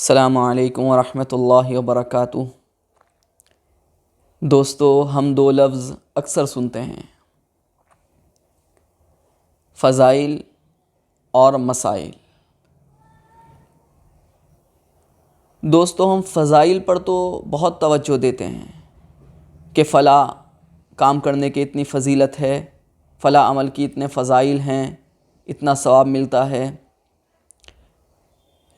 السلام علیکم ورحمۃ اللہ وبرکاتہ۔ دوستو، ہم دو لفظ اکثر سنتے ہیں، فضائل اور مسائل۔ دوستو، ہم فضائل پر تو بہت توجہ دیتے ہیں کہ فلاں کام کرنے کی اتنی فضیلت ہے، فلاں عمل کی اتنے فضائل ہیں، اتنا ثواب ملتا ہے،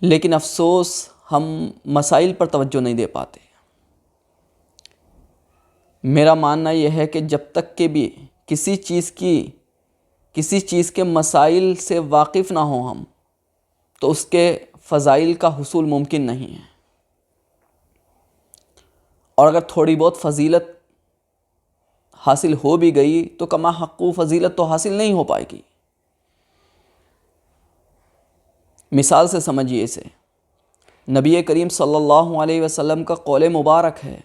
لیکن افسوس ہم مسائل پر توجہ نہیں دے پاتے۔ میرا ماننا یہ ہے کہ جب تک کہ بھی کسی چیز کے مسائل سے واقف نہ ہوں ہم، تو اس کے فضائل کا حصول ممکن نہیں ہے، اور اگر تھوڑی بہت فضیلت حاصل ہو بھی گئی تو کما حقو فضیلت تو حاصل نہیں ہو پائے گی۔ مثال سے سمجھیے اسے، نبی کریم صلی اللہ علیہ وسلم کا قول مبارک ہے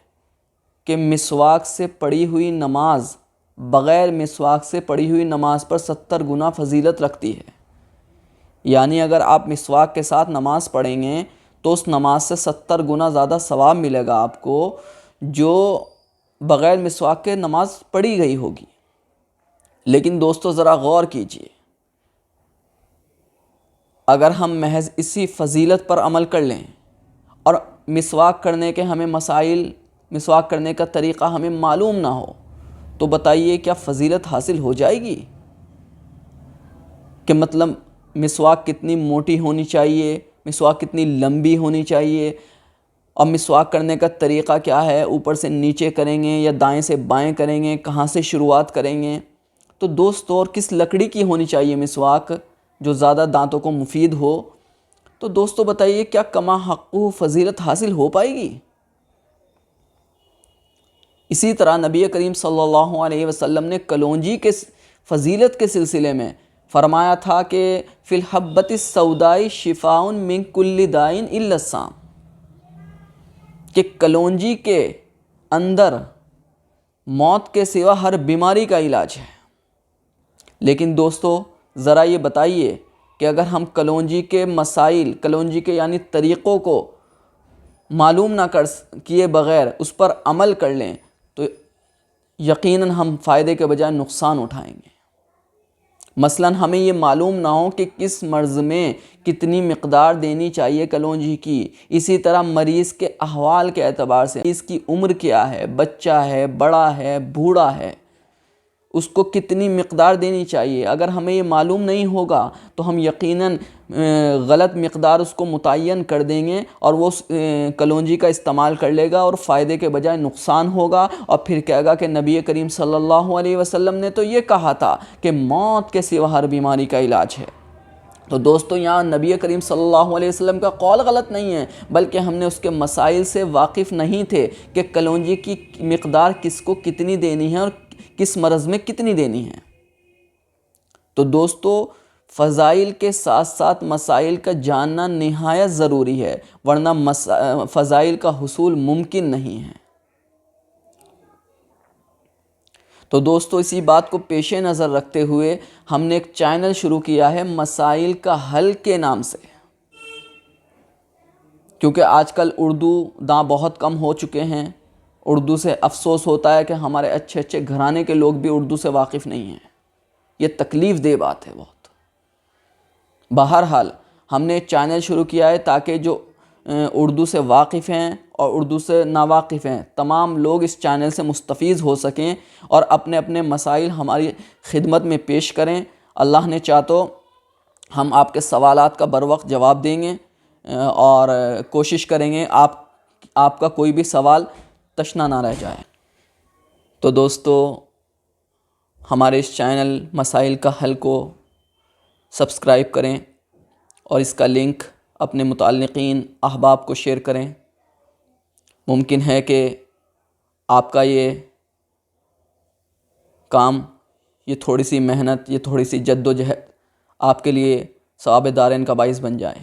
کہ مسواک سے پڑھی ہوئی نماز بغیر مسواک سے پڑھی ہوئی نماز پر 70 گنا فضیلت رکھتی ہے۔ یعنی اگر آپ مسواک کے ساتھ نماز پڑھیں گے تو اس نماز سے 70 گنا زیادہ ثواب ملے گا آپ کو، جو بغیر مسواک کے نماز پڑھی گئی ہوگی۔ لیکن دوستو، ذرا غور کیجئے، اگر ہم محض اسی فضیلت پر عمل کر لیں اور مسواک کرنے کے ہمیں مسائل، مسواک کرنے کا طریقہ ہمیں معلوم نہ ہو، تو بتائیے کیا فضیلت حاصل ہو جائے گی؟ کہ مطلب مسواک کتنی موٹی ہونی چاہیے، مسواک کتنی لمبی ہونی چاہیے، اور مسواک کرنے کا طریقہ کیا ہے، اوپر سے نیچے کریں گے یا دائیں سے بائیں کریں گے، کہاں سے شروعات کریں گے؟ تو دوستو، اور کس لکڑی کی ہونی چاہیے مسواک جو زیادہ دانتوں کو مفید ہو؟ تو دوستو بتائیے کیا کما حقو فضیلت حاصل ہو پائے گی؟ اسی طرح نبی کریم صلی اللہ علیہ وسلم نے کلونجی کے فضیلت کے سلسلے میں فرمایا تھا کہ فی الحبۃ السوداء شفاء من کل داء الا السام، کہ کلونجی کے اندر موت کے سوا ہر بیماری کا علاج ہے۔ لیکن دوستو، ذرا یہ بتائیے کہ اگر ہم کلونجی کے مسائل، کلونجی کے یعنی طریقوں کو معلوم نہ کیے بغیر اس پر عمل کر لیں تو یقیناً ہم فائدے کے بجائے نقصان اٹھائیں گے۔ مثلاً ہمیں یہ معلوم نہ ہو کہ کس مرض میں کتنی مقدار دینی چاہیے کلونجی کی، اسی طرح مریض کے احوال کے اعتبار سے، اس کی عمر کیا ہے، بچہ ہے، بڑا ہے، بوڑھا ہے، اس کو کتنی مقدار دینی چاہیے، اگر ہمیں یہ معلوم نہیں ہوگا تو ہم یقیناً غلط مقدار اس کو متعین کر دیں گے، اور وہ کلونجی کا استعمال کر لے گا اور فائدے کے بجائے نقصان ہوگا، اور پھر کہے گا کہ نبی کریم صلی اللہ علیہ وسلم نے تو یہ کہا تھا کہ موت کے سوا ہر بیماری کا علاج ہے۔ تو دوستو، یہاں نبی کریم صلی اللہ علیہ وسلم کا قول غلط نہیں ہے، بلکہ ہم نے اس کے مسائل سے واقف نہیں تھے کہ کلونجی کی مقدار کس کو کتنی دینی ہے اور کس مرض میں کتنی دینی ہے۔ تو دوستو، فضائل کے ساتھ ساتھ مسائل کا جاننا نہایت ضروری ہے، ورنہ فضائل کا حصول ممکن نہیں ہے۔ تو دوستو، اسی بات کو پیش نظر رکھتے ہوئے ہم نے ایک چینل شروع کیا ہے مسائل کا حل کے نام سے، کیونکہ آج کل اردو داں بہت کم ہو چکے ہیں۔ اردو سے افسوس ہوتا ہے کہ ہمارے اچھے اچھے گھرانے کے لوگ بھی اردو سے واقف نہیں ہیں، یہ تکلیف دہ بات ہے بہت۔ بہرحال ہم نے ایک چینل شروع کیا ہے تاکہ جو اردو سے واقف ہیں اور اردو سے ناواقف ہیں، تمام لوگ اس چینل سے مستفیض ہو سکیں اور اپنے اپنے مسائل ہماری خدمت میں پیش کریں۔ اللہ نے چاہا تو ہم آپ کے سوالات کا بروقت جواب دیں گے، اور کوشش کریں گے آپ کا کوئی بھی سوال تشنہ نہ رہ جائے۔ تو دوستو، ہمارے اس چینل مسائل کا حل کو سبسکرائب کریں اور اس کا لنک اپنے متعلقین احباب کو شیئر کریں۔ ممکن ہے کہ آپ کا یہ کام، یہ تھوڑی سی محنت، یہ تھوڑی سی جد و جہد آپ کے لیے ثواب دارین کا باعث بن جائے۔